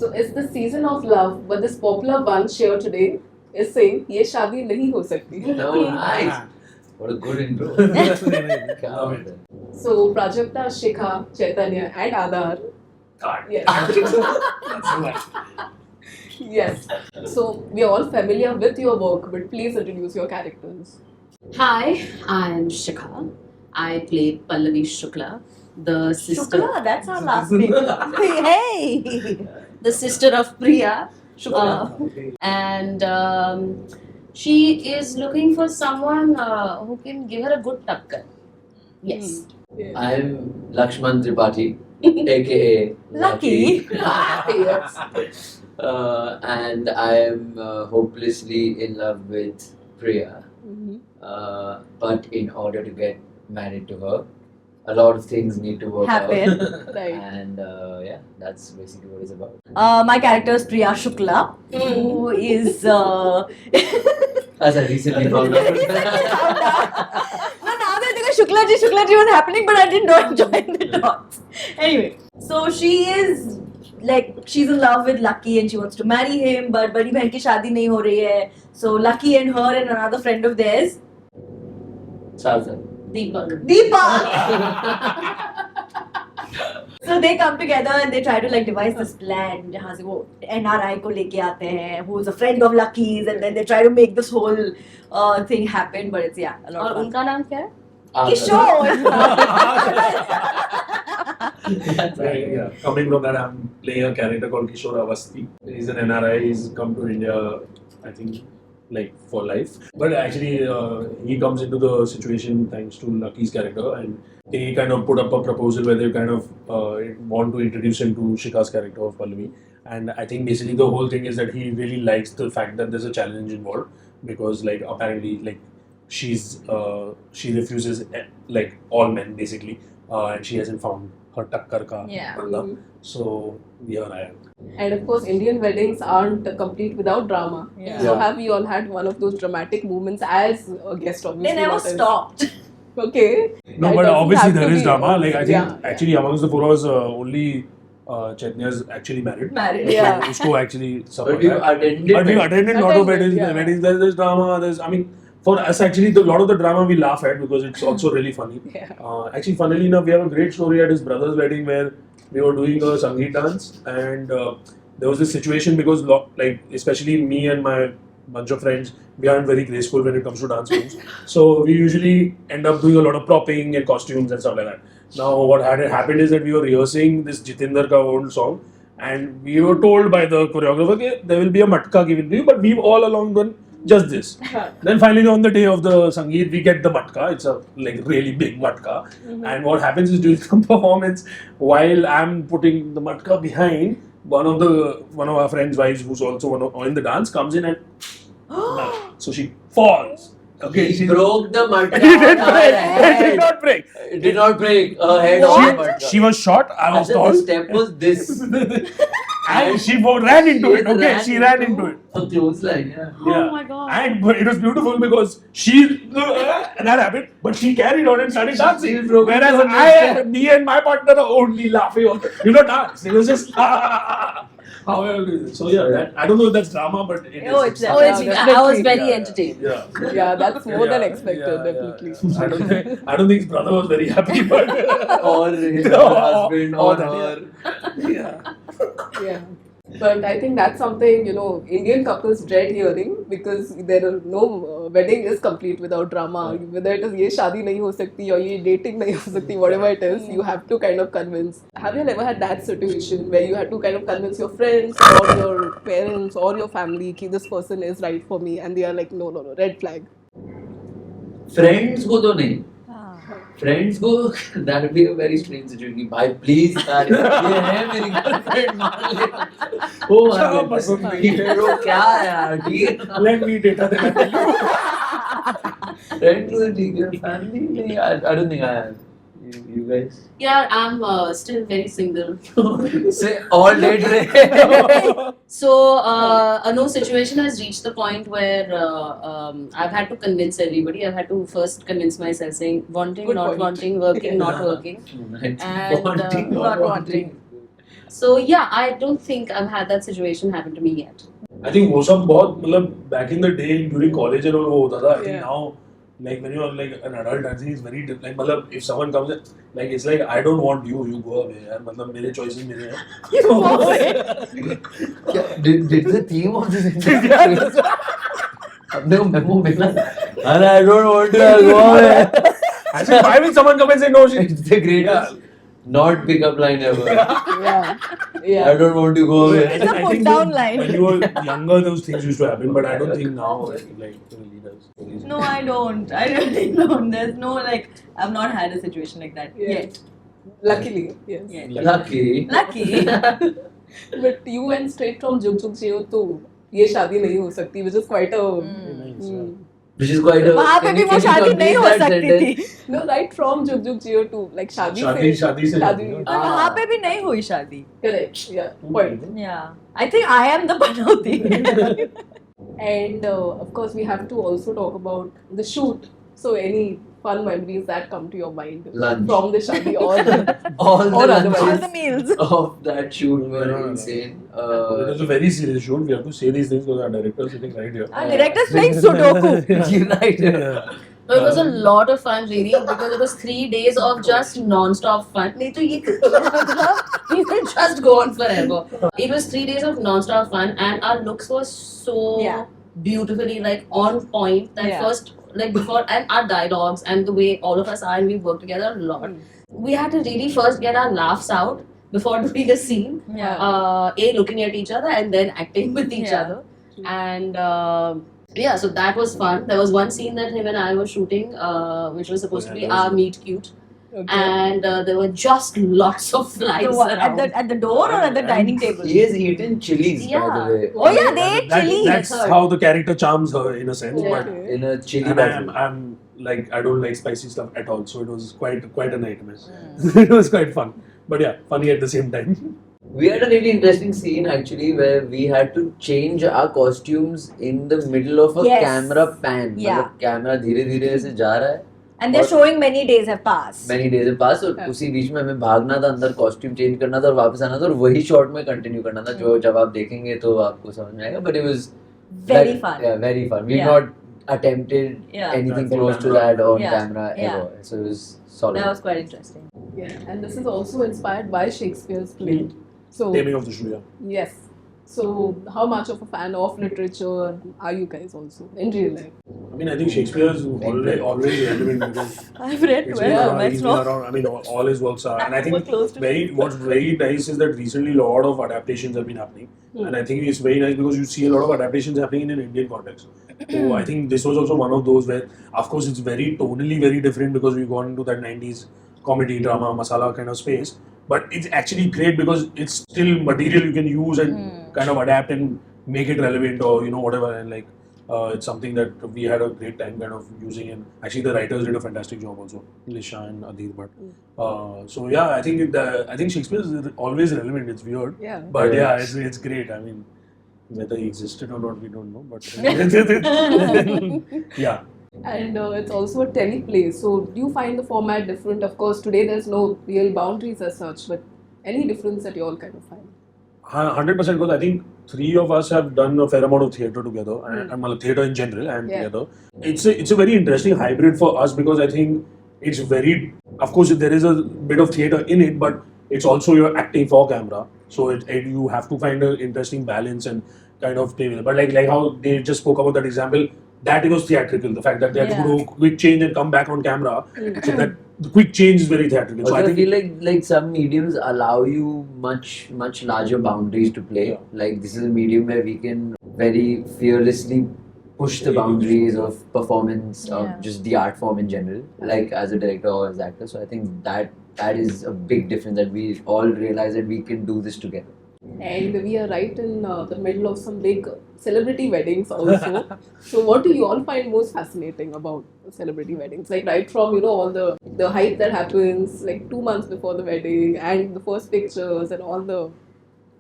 So it's the season of love, but this popular bunch here today is saying ये शादी नहीं हो सकती. No, nice. What a good intro. So Prajakta, Shikha, Chaitanya and Adhaar. God. Yes. That's right. Yes. So we are all familiar with your work, but please introduce your characters. Hi, I'm Shikha. I play Pallavi Shukla, the sister. Shukla, that's our last name. Hey! The sister of Priya Shukla. And she is looking for someone who can give her a good takkar. Yes. Yeah. I'm Lakshman Tripathi, aka Lucky. Yes. And I am hopelessly in love with Priya. But in order to get married to her, a lot of things need to work Happen. out. Right. And yeah, that's basically what it's about. My character is Priya Shukla, who is. As I recently found out. No, now that I think Shukla ji was happening, but I didn't know and join the dots. Anyway, so she is like, she's in love with Lucky and she wants to marry him, but badi बहन की शादी नहीं हो रही है. So Lucky and her and another friend of theirs, Sadhar. Deepak. Deepa. So they come together and they try to like devise this plan जहाँ से वो NRI को लेके आते हैं, who is a friend of Lucky's, and then they try to make this whole thing happen, but it's a lot और of fun. उनका नाम क्या है? Kishore. Right, yeah. Coming from that, I'm playing a character called Kishore Avasthi. He's an NRI. He's come to India, I think, like for life. But actually, he comes into the situation thanks to Lucky's character, and they kind of put up a proposal where they kind of want to introduce him to Shikha's character of Pallavi. And I think basically the whole thing is that he really likes the fact that there's a challenge involved, because like apparently like she refuses like all men basically, and she hasn't found her takkar ka Yeah. banda. So here I am. And of course, Indian weddings aren't complete without drama. Yeah. So Yeah. have you all had one of those dramatic moments as a guest? Obviously, They never not as- stopped. Okay. No, That but doesn't obviously have to there is be- drama. Like I think Yeah. actually amongst the Puras, only Chaitnya is actually married. Married. Yeah. Usko actually But support you that. attended. But we attended lot of Attended, weddings. yeah. Weddings. There's drama. I mean, for us actually, the lot of the drama we laugh at because it's also really funny. Yeah. Actually, funnily enough, we have a great story at his brother's wedding where we were doing a Sangeet dance, and there was this situation because like especially me and my bunch of friends, we aren't very graceful when it comes to dance moves. So we usually end up doing a lot of propping and costumes and stuff like that. Now what had happened is that we were rehearsing this Jitinder ka old song, and we were told by the choreographer that there will be a matka given to you, but we've all along done just this. Then finally on the day of the Sangeet, we get the matka. It's a like really big matka. And what happens is during the performance, while I'm putting the matka behind, one of our friends' wives, who's also in the dance, comes in and so she falls. Okay, He broke the matka. He did on her break. It head. did not break. It did not break. Her head on the matka. She was short. I was And then tall. the step was this. And she ran into it. Okay, she ran into it. A clothesline, yeah. Yeah. Oh my god. And but it was beautiful because that happened, but she carried on and started dancing. She broke Whereas into her me and my partner are only laughing. You know, dance. It was just so yeah. That, I don't know if that's drama, but it is. Oh, it's Oh, it's, Yeah, I was definitely. very Yeah. entertained. Yeah. Yeah, that's more than Yeah, expected, yeah, definitely. yeah. I don't think his brother was very happy, but Or his No, husband, or or that, her. yeah. Yeah. But I think that's something, Indian couples dread hearing, because there are no wedding is complete without drama. Whether it is ye shaadi nahi ho sakti or ye dating nahi ho sakti, whatever it is, you have to kind of convince. Have you ever had that situation where you had to kind of convince your friends or your parents or your family that this person is right for me, and they are like, no, red flag? Friends को तो नहीं. Friends को that would be a very strange situation. भाई please यार ये है मेरी girlfriend मान ले. ओ क्या पसंद नहीं है? वो क्या है यार ठीक है. Let me data then I tell you. Friends को ठीक है. Family नहीं. I don't think I have. You guys. Yeah, I'm still very single. Say all date रहे. So, no situation has reached the point where I've had to convince everybody. I've had to first convince myself, saying wanting, Good not point. wanting, working, not working. And Wanting, not not wanting. So yeah, I don't think I've had that situation happen to me yet. I think वो सब बहुत मतलब back in the day during college and all वो होता था. I think Yeah. now like when you are like an adult, I think it's very different. Like मतलब if someone comes in, like it's like I don't want you, you go away. यार मतलब मेरे choices मेरे हैं. You go away. Did the theme of this interview? अपने को memo मिला and I don't want to go away. I said, why will someone come and say no? It's the greatest not pickup line ever. Yeah. I Yeah. don't want to go away. It's a put down line. When you were younger, those things used to happen, but I don't think now like really does. No, I don't. I really don't. There's no like, I've not had a situation like that Yeah. yet. Luckily, yes. Yet. Lucky. Lucky. But you went straight from Jug Jug Jio to ये शादी नहीं हो सकती, which is quite a Nice, yeah. Which is quite a. वहाँ पे भी वो शादी नहीं हो सकती थी. no, right from Jug Jug Jio to like शादी शादी से शादी जाती है. और वहाँ पे भी नहीं हुई शादी. correct, yeah, point. Yeah. I think I am the panauti. And of course, we have to also talk about the shoot. So, any fun memories that come to your mind Lunch. from the shaadi or All the Or lunches All the meals. of that shoot were No. insane. It was a very serious shoot. We have to say these things because our director is sitting right here. Our director's playing Sudoku. You're right. Yeah. So it was a lot of fun, really, because it was 3 days of just non-stop fun. नहीं तो ये it will just go on forever. It was 3 days of non-stop fun, and our looks were so Yeah. beautifully like on point. That Yeah. first, like before, and our dialogues and the way all of us are, and we worked together a lot. We had to really first get our laughs out before doing a scene. Yeah. Looking at each other and then acting with each Yeah. other, and. Yeah, so that was fun. There was one scene that him and I were shooting, which was supposed to be our meet cute, okay. and there were just lots of flies So what, around. at the door or at the dining table? He has eaten chilies, by Yeah. the way. Oh yeah, they ate chili. That's That's how the character charms her in a sense. Yeah. But In a chili and battle. I'm like I don't like spicy stuff at all, so it was quite a nightmare. Hmm. It was quite fun, but yeah, funny at the same time. We had a really interesting scene actually where we had to change our costumes in the middle of a Yes. camera pan. Yeah. मतलब camera धीरे धीरे ऐसे जा रहा है. And they're showing many days have passed. Many days have passed और Yeah. उसी बीच में हमें भागना था अंदर कॉस्ट्यूम चेंज करना था और वापस आना था और वही शॉट में कंटिन्यू करना था जो जब आप देखेंगे तो आपको समझ में आएगा. But it was Very fun. Yeah, very fun. We've Yeah. not attempted Yeah. anything That's close on to camera. that on Yeah. camera Yeah. ever. So it was solid. That was quite interesting. Yeah, and this is also inspired by Shakespeare's play. So, Taming of the Shreya. yes. So, how much of a fan of literature are you guys also in real life? I mean, I think Shakespeare is always relevant because I've read it's 12. been around, That's he's been not. around. I mean, all his works are, and I We're close think to what's very nice is that recently a lot of adaptations have been happening, and I think it's very nice because you see a lot of adaptations happening in an Indian context. So I think this was also one of those where, of course, it's very tonally very different because we've gone into that 90s comedy, drama, masala kind of space. But it's actually great because it's still material you can use and kind of adapt and make it relevant or whatever, and like it's something that we had a great time kind of using, and actually the writers did a fantastic job also, Lisha and Adhaar. But so yeah, I think Shakespeare is always relevant. It's weird, Yeah. but yeah, it's great. I mean, whether he existed or not, we don't know. But yeah. And it's also a teleplay. So, do you find the format different? Of course, today there's no real boundaries as such, but any difference that you all kind of find? 100% because I think three of us have done a fair amount of theatre together and theatre in general and Yeah. together. It's a very interesting hybrid for us because I think it's very, of course there is a bit of theatre in it, but it's also you're acting for camera, so you have to find an interesting balance and kind of play with it. But like how they just spoke about that example, that was theatrical. The fact that they had to do quick change and come back on camera, so that the quick change is very theatrical. So Also, I I think feel like some mediums allow you much larger boundaries to play. Yeah. Like this is a medium where we can very fearlessly push the boundaries of performance of just the art form in general, like as a director or as actor. So I think that is a big difference that we all realize that we can do this together. And we are right in the middle of some big celebrity weddings also. So, what do you all find most fascinating about celebrity weddings? Like right from all the hype that happens like 2 months before the wedding and the first pictures and all the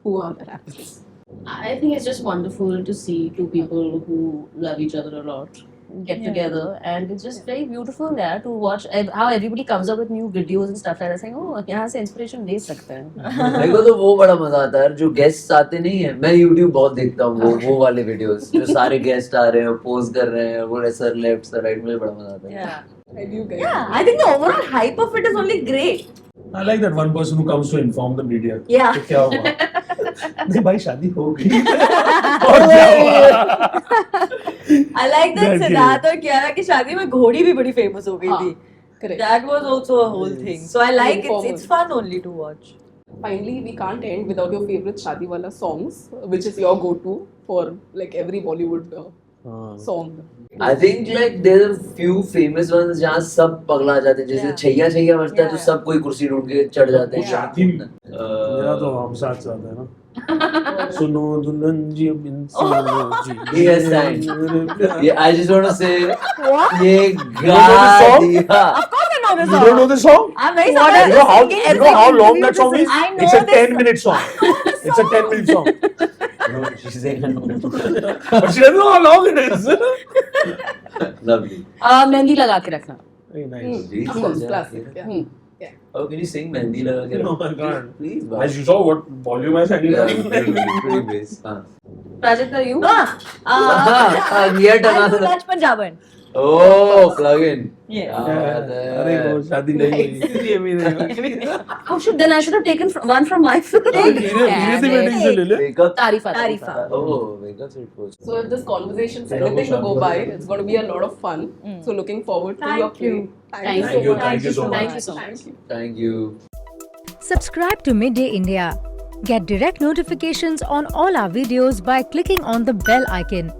hoo-ha that happens. I think it's just wonderful to see two people who love each other a lot get together, and it's just very beautiful there to watch how everybody comes up with new videos and stuff like that, saying, oh, यहाँ से inspiration ले सकते हैं. मेरे को तो वो बड़ा मजा आता है जो गेस्ट आते नहीं है. मैं YouTube बहुत देखता हूँ वो वाले वीडियोस जो सारे गेस्ट आ रहे हैं पोज कर रहे हैं वो सर लेफ्ट सर राइट मुझे बड़ा मजा आता है. Yeah. And you guys. Yeah, I think the overall hype of it is only great. I like that one person who comes to inform the media. Yeah. कि क्या हुआ? नहीं भाई शादी हो गई. और क्या हुआ? I like that That's Sidharth और Kiara की शादी में घोड़ी भी बड़ी famous हो गई थी. Correct. That was also a whole thing. So I like Informal. it's fun only to watch. Finally, we can't end without your favorite Shaadi wala songs, which is your go-to for like every Bollywood song. I think like there are few famous ones जहाँ सब पगला जाते हैं जैसे Yeah. Chaiyya Chaiyya बजता है तो Yeah. सब कोई कुर्सी ढूंढ के चढ़ जाते हैं. वो शादी मेरा तो हम साथ साथ है ना. सुनो दुल्हन जी अब इंसान जी. He has sang. Yeah, I just want to say What? ये know the गा song? दिया. Of course I know the You song. don't know the song? I'm very You surprised. know how Singing you know how every long interview that song this is? I know It's a this 10-minute song. It's a 10-minute song. No, she's saying no. But she doesn't know how long it is. Lovely. Mehndi लगा के रखना. Very nice. Please, Of course, yeah. classic. Yeah. Oh, can you sing Mehndi लगा के? No, I can't. Please, As you saw, what volume I sang it Yeah, at. pretty bass. Prajakta, you? Yet I do another. Dutch Punjaban. Oh, plug in. Yes. अरे वो शादी नहीं हुई इसलिए मेरे Oh shit, then I should have taken one from my film. धीरे से waiting से ले ले. Wake up. Tarifa. Tarifa. Oh, wake up. First. So if this conversation is anything to go by, it's going to be a lot of fun. So looking forward to your Thank you. play. Thank you. much. Thank you so much. Thank you so much. Thank you. Thank you. Subscribe to Midday India. Get direct notifications on all our videos by clicking on the bell icon.